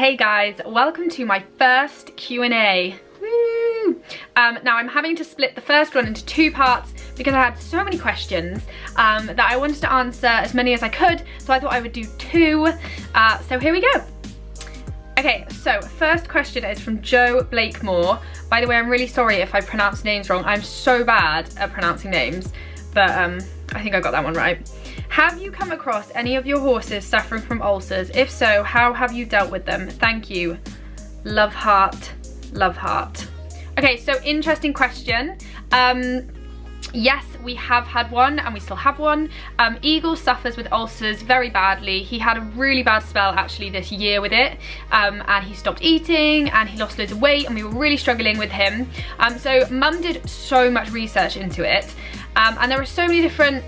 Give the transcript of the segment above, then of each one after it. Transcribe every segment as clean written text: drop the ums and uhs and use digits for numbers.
Hey guys, welcome to my first Q&A. Woo! Now I'm having to split the first one into two parts because I had so many questions that I wanted to answer as many as I could, so I thought I would do two. So here we go. Okay, so first question is from Joe Blakemore. By the way, I'm really sorry if I pronounce names wrong. I'm so bad at pronouncing names, but I think I got that one right. Have you come across any of your horses suffering from ulcers? If so, how have you dealt with them? Thank you. Love heart, love heart. Okay, so interesting question. Yes, we have had one and we still have one. Eagle suffers with ulcers very badly. He had a really bad spell actually this year with it, and he stopped eating and he lost loads of weight and we were really struggling with him. So Mum did so much research into it, and there are so many different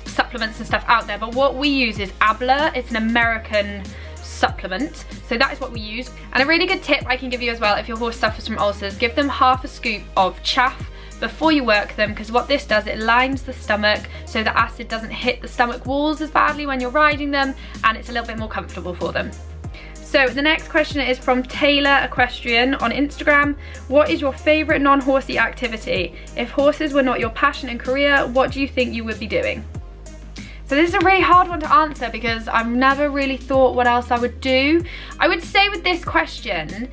supplements and stuff out there, but what we use is Abla. It's an American supplement, so that is what we use. And a really good tip I can give you as well, if your horse suffers from ulcers, give them half a scoop of chaff before you work them, because what this does, it lines the stomach so the acid doesn't hit the stomach walls as badly when you're riding them, and it's a little bit more comfortable for them. So the next question is from Taylor Equestrian on Instagram. What is your favourite non-horsey activity? If horses were not your passion and career, what do you think you would be doing? So this is a really hard one to answer because I've never really thought what else I would do. I would say with this question,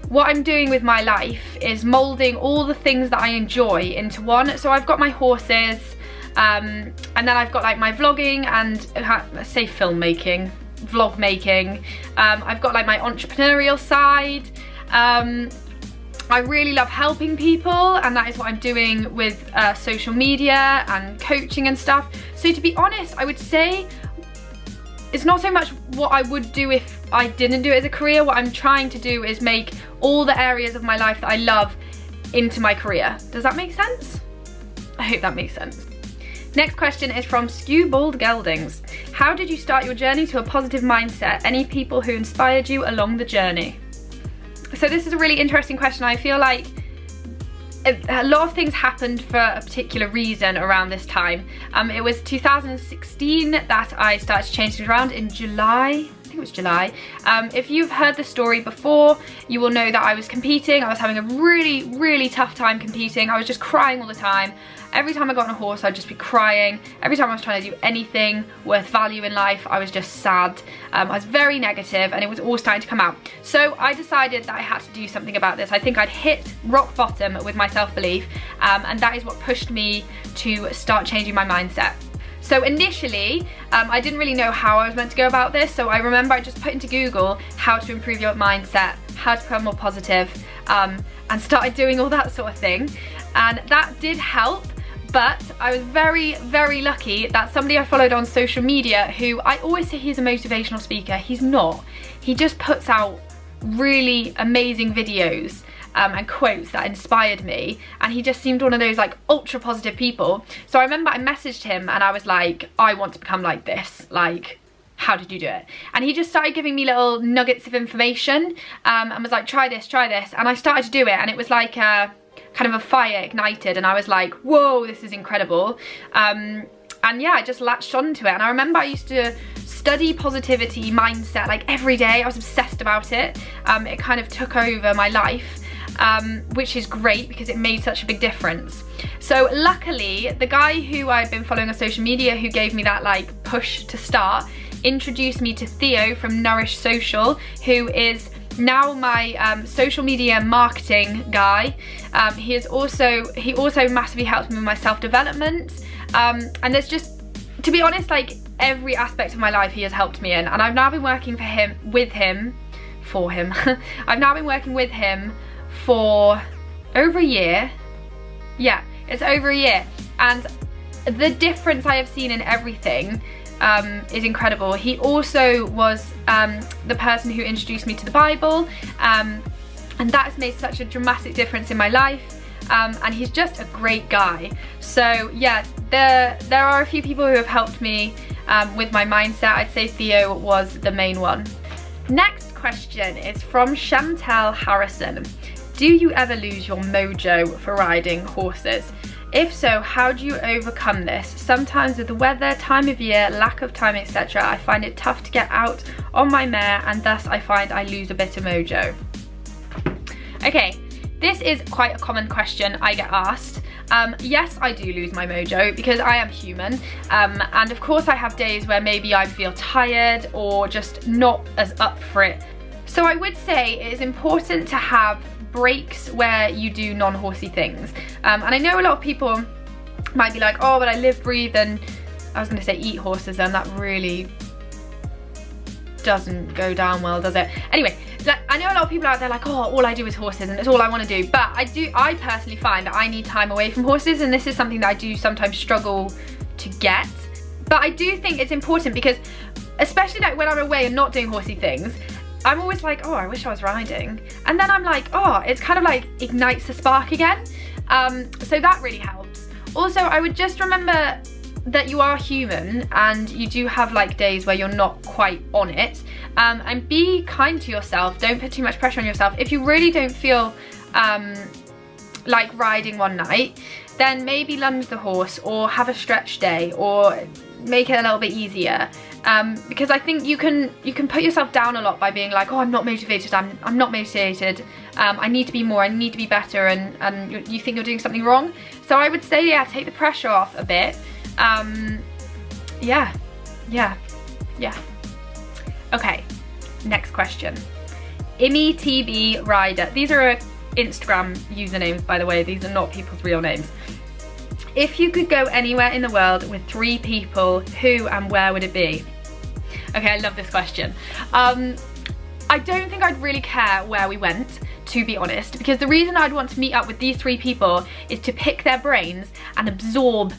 what I'm doing with my life is moulding all the things that I enjoy into one. So I've got my horses, and then I've got like my vlogging and let's say filmmaking, vlog making. I've got like my entrepreneurial side. I really love helping people, and that is what I'm doing with social media and coaching and stuff. So to be honest, I would say it's not so much what I would do if I didn't do it as a career. What I'm trying to do is make all the areas of my life that I love into my career. Does that make sense? I hope that makes sense. Next question is from Skewbald Geldings. How did you start your journey to a positive mindset? Any people who inspired you along the journey? So this is a really interesting question. I feel like a lot of things happened for a particular reason around this time. It was 2016 that I started to change things around in July. I think it was July. If you've heard the story before, you will know that I was competing. I was having a really tough time competing. I was just crying all the time. Every time I got on a horse, I'd just be crying. Every time I was trying to do anything worth value in life, I was just sad. I was very negative, and it was all starting to come out. So I decided that I had to do something about this. I think I'd hit rock bottom with my self-belief, and that is what pushed me to start changing my mindset. So initially, I didn't really know how I was meant to go about this. So I remember I just put into Google how to improve your mindset, how to become more positive, and started doing all that sort of thing. And that did help. But I was very lucky that somebody I followed on social media, who I always say he's a motivational speaker. He's not. He just puts out really amazing videos and quotes that inspired me, and he just seemed one of those like ultra positive people. So I remember I messaged him and I was like, I want to become like this. Like, how did you do it? And he just started giving me little nuggets of information, and was like, try this, and I started to do it, and it was like kind of a fire ignited, and I was like, whoa, this is incredible. And yeah, I just latched onto it. And I remember I used to study positivity mindset like every day. I was obsessed about it. It kind of took over my life, which is great because it made such a big difference. So luckily, the guy who I'd been following on social media, who gave me that like push to start, introduced me to Theo from Nourish Social, who is now my social media marketing guy. He also massively helped me with my self-development, and there's just, to be honest, like every aspect of my life he has helped me in, and I've now been working for him I've now been working with him for over a year. Yeah, it's over a year, and the difference I have seen in everything is incredible. He also was the person who introduced me to the Bible, and that has made such a dramatic difference in my life, and he's just a great guy. So yeah, there are a few people who have helped me with my mindset. I'd say Theo was the main one. Next question is from Chantel Harrison. Do you ever lose your mojo for riding horses? If so, how do you overcome this? Sometimes with the weather, time of year, lack of time, etc., I find it tough to get out on my mare, and thus I find I lose a bit of mojo. Okay, this is quite a common question I get asked. Yes, I do lose my mojo because I am human, and of course I have days where maybe I feel tired or just not as up for it. So I would say it is important to have breaks where you do non-horsey things, and I know a lot of people might be like, oh, but I live, breathe, and I was gonna say eat horses, and that really doesn't go down well, does it? Anyway, I know a lot of people out there like, oh, all I do is horses and it's all I want to do, but I personally find that I need time away from horses, and this is something that I do sometimes struggle to get. But I do think it's important because, especially like when I'm away and not doing horsey things, I'm always like, oh, I wish I was riding. And then I'm like, oh, it's kind of like ignites the spark again. So that really helps. Also, I would just remember that you are human and you do have like days where you're not quite on it. And be kind to yourself. Don't put too much pressure on yourself. If you really don't feel like riding one night, then maybe lunge the horse or have a stretch day or make it a little bit easier. Because I think you can put yourself down a lot by being like, oh, I'm not motivated, I'm not motivated, I need to be more, I need to be better, and you think you're doing something wrong. So I would say, yeah, take the pressure off a bit. Yeah. Okay, next question. ImmyTB Rider. These are Instagram usernames, by the way. These are not people's real names. If you could go anywhere in the world with 3 people, who and where would it be? Okay, I love this question. I don't think I'd really care where we went, to be honest, because the reason I'd want to meet up with these 3 people is to pick their brains and absorb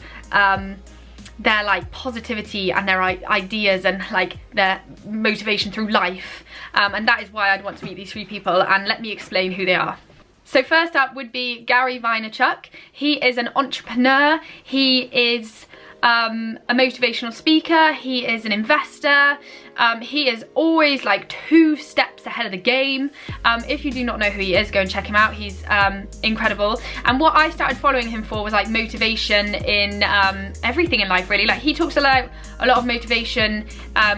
their like positivity and their ideas and like their motivation through life, and that is why I'd want to meet these 3 people, and let me explain who they are. So first up would be Gary Vaynerchuk. He is an entrepreneur, he is a motivational speaker, he is an investor, he is always like 2 steps ahead of the game. If you do not know who he is, go and check him out. He's incredible. And what I started following him for was like motivation in everything in life, really. Like he talks a lot of motivation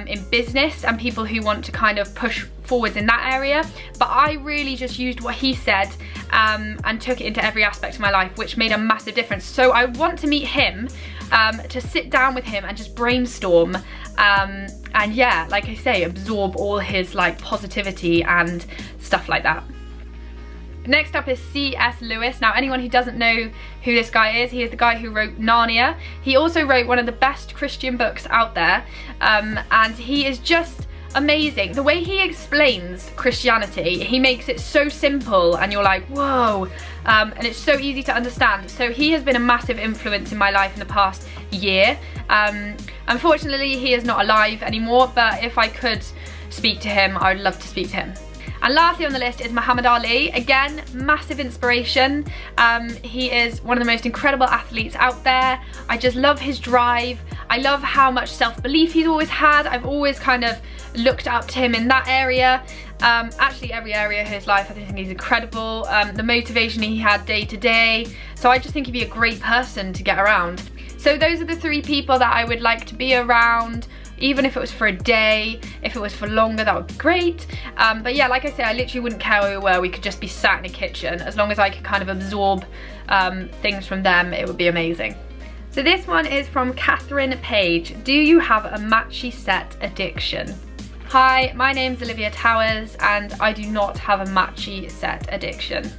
in business and people who want to kind of push forwards in that area, but I really just used what he said and took it into every aspect of my life, which made a massive difference. So I want to meet him, to sit down with him and just brainstorm, and yeah, like I say, absorb all his like positivity and stuff like that. Next up is C.S. Lewis. Now, anyone who doesn't know who this guy is, he is the guy who wrote Narnia. He also wrote one of the best Christian books out there, and he is just amazing. The way he explains Christianity, he makes it so simple and you're like, whoa, and it's so easy to understand. So he has been a massive influence in my life in the past year. Unfortunately, he is not alive anymore, but if I could speak to him, I would love to speak to him. And lastly on the list is Muhammad Ali. Again, massive inspiration. He is one of the most incredible athletes out there. I just love his drive. I love how much self-belief he's always had. I've always kind of looked up to him in that area. Actually every area of his life, I think he's incredible. The motivation he had day to day. So I just think he'd be a great person to get around. So those are the 3 people that I would like to be around. Even if it was for a day, if it was for longer, that would be great. But yeah, like I say, I literally wouldn't care where we were. We could just be sat in a kitchen. As long as I could kind of absorb things from them, it would be amazing. So this one is from Catherine Page. Do you have a matchy set addiction? Hi, my name's Olivia Towers and I do not have a matchy set addiction.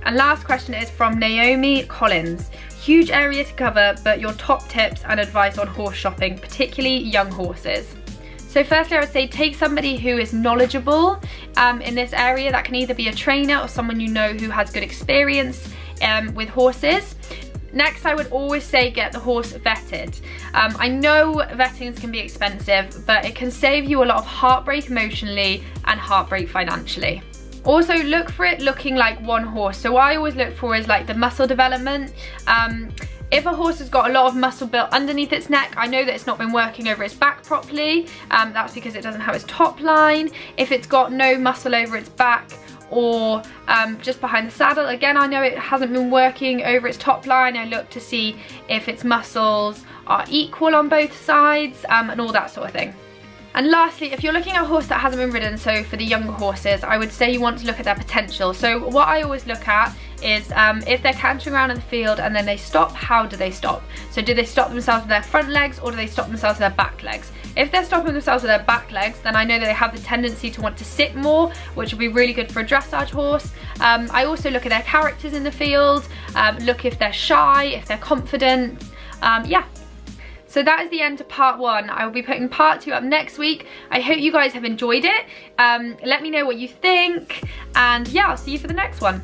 And last question is from Naomi Collins. Huge area to cover, but your top tips and advice on horse shopping, particularly young horses. So firstly, I would say take somebody who is knowledgeable in this area. That can either be a trainer or someone you know who has good experience with horses. Next, I would always say get the horse vetted. I know vettings can be expensive, but it can save you a lot of heartbreak emotionally and heartbreak financially. Also, look for it looking like one horse. So what I always look for is like the muscle development. If a horse has got a lot of muscle built underneath its neck, I know that it's not been working over its back properly. That's because it doesn't have its top line. If it's got no muscle over its back or just behind the saddle. Again, I know it hasn't been working over its top line. I look to see if its muscles are equal on both sides, and all that sort of thing. And lastly, if you're looking at a horse that hasn't been ridden, so for the younger horses, I would say you want to look at their potential. So what I always look at is if they're cantering around in the field and then they stop, how do they stop? So do they stop themselves with their front legs, or do they stop themselves with their back legs? If they're stopping themselves with their back legs, then I know that they have the tendency to want to sit more, which would be really good for a dressage horse. I also look at their characters in the field, look if they're shy, if they're confident, yeah. So that is the end of part 1. I will be putting part 2 up next week. I hope you guys have enjoyed it. Let me know what you think, and yeah, I'll see you for the next one.